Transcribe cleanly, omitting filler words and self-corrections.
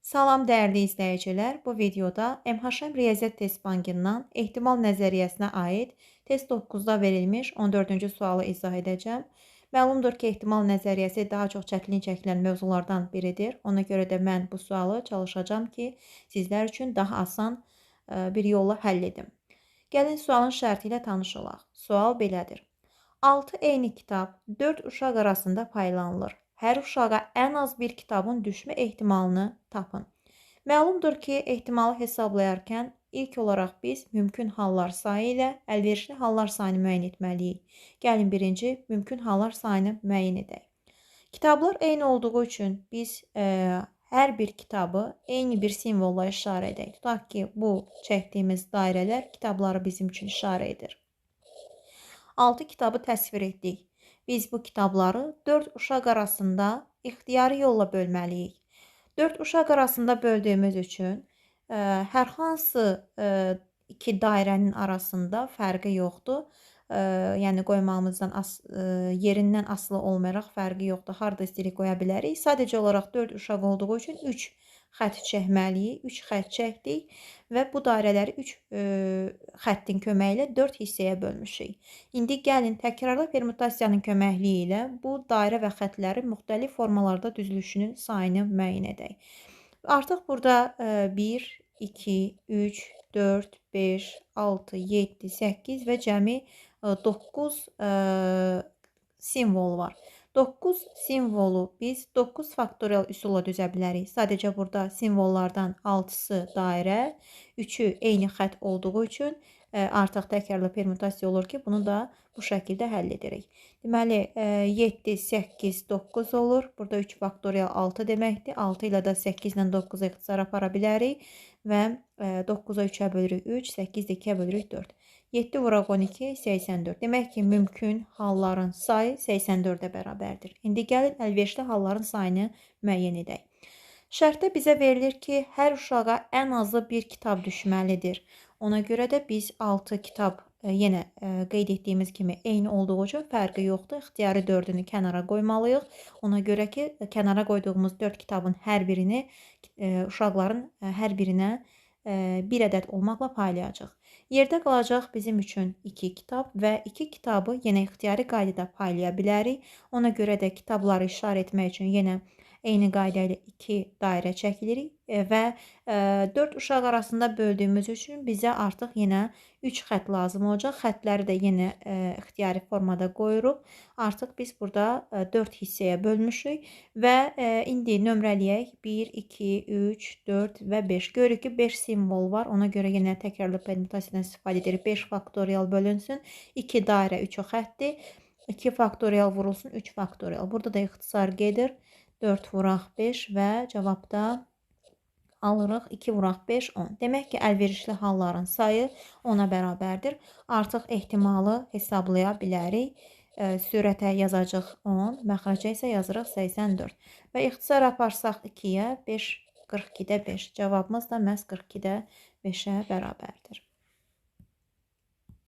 Salam dəyərli izləyicilər. Bu videoda MHM Riyaziyyat Test Bankından ehtimal nəzəriyyəsinə aid test 9-da verilmiş 14-cü sualı izah edəcəm. Məlumdur ki, ehtimal nəzəriyyəsi daha çox çətinlik çəkilən mövzulardan biridir. Ona görə də mən bu sualı çalışacağam ki, sizlər üçün daha asan bir yolla həll edim. Gəlin sualın şərti ilə tanış olaq. Sual belədir. 6 eyni kitab 4 uşaq arasında paylanılır. Hər uşağa ən az bir kitabın düşmə ehtimalını tapın. Məlumdur ki, ehtimalı hesablayarkən ilk olaraq biz mümkün hallar sayı ilə əlverişli hallar sayını müəyyən etməliyik. Gəlin birinci mümkün hallar sayını müəyyən edək. Kitablar eyni olduğu üçün biz hər bir kitabı eyni bir simvolla işarə edək. Tutaq ki, bu çəkdiyimiz dairələr kitabları bizim üçün işarə edir. 6 kitabı təsvir etdik. Biz bu kitabları 4 uşaq arasında ixtiyari yolla bölməliyik. 4 uşaq arasında böldüyümüz üçün hər hansı iki dairənin arasında fərqi yoxdur. Yəni qoymağımızdan yerindən asılı olmayaraq fərqi yoxdur. Harda istəyirik qoya bilərik. Sadəcə olaraq 4 uşaq olduğu üçün 3 xətt çəkməliyik. 3 xətt çəkdik və bu dairələri 3 xəttin köməyi ilə 4 hissəyə bölmüşük. İndi gəlin təkrarlı permütasiyanın köməkliyi ilə bu dairə və xəttlərin müxtəlif formalarda düzülüşünün sayını müəyyən edək. Artıq burada 1, 2, 3, 4, 5, 6, 7, 8 və cəmi 9 simvol var. 9 simvolu biz 9 faktorial üsulla düzə bilərik. Sadəcə burada simvollardan 6-sı dairə, 3-ü eyni xətt olduğu üçün artıq təkrarlı permütasiya olur ki, bunu da bu şəkildə həll edirik. Deməli, 7, 8, 9 olur. Burada 3 faktorial 6 deməkdir. 6 ilə də 8 ilə 9-u ixtisar apara bilərik və 9-a 3-ə bölürük 3, 8 də 2-ə bölürük 4. 7 vuraq 12, 84. Demək ki, mümkün halların sayı 84-ə bərabərdir. İndi gəlin əlverişli halların sayını müəyyən edək. Şərtdə bizə verilir ki, hər uşağa ən azı bir kitab düşməlidir. Ona görə də biz 6 kitab yenə qeyd etdiyimiz kimi eyni olduğu üçün fərqi yoxdur. İxtiyari 4-ünü kənara qoymalıyıq. Ona görə ki, kənara qoyduğumuz 4 kitabın hər birini uşaqların hər birinə bir ədəd olmaqla paylayacaq. Yerdə qalacaq bizim üçün 2 kitab və 2 kitabı yenə ixtiyari qaydada paylaya bilərik. Ona görə də kitabları işarə etmək üçün yenə eyni qayda ilə 2 dairə çəkilirik və 4 uşaq arasında böldüyümüz üçün bizə artıq yenə 3 xətt lazım olacaq. Xəttləri də yenə ixtiyari formada qoyuruq. Artıq biz burada 4 hissəyə bölmüşük və indi nömrələyək 1, 2, 3, 4 və 5. Görürük ki, 5 simvol var. Ona görə yenə təkrarlı permütasiyadan istifadə edirik. 5 faktorial bölünsün. 2 dairə 3 xəttdir. 2 faktorial vurulsun 3 faktorial. Burada da ixtisar gedir. 4 vuraq 5 və cavabda alırıq 2 vuraq 5, 10. Demək ki, əlverişli halların sayı 10-a bərabərdir. Artıq ehtimalı hesablaya bilərik. Sürətə yazacaq 10, məxrəcə isə yazırıq 84. Və ixtisar aparsaq 2-yə 5, 42-də 5. Cavabımız da məhz 42-də 5-ə bərabərdir.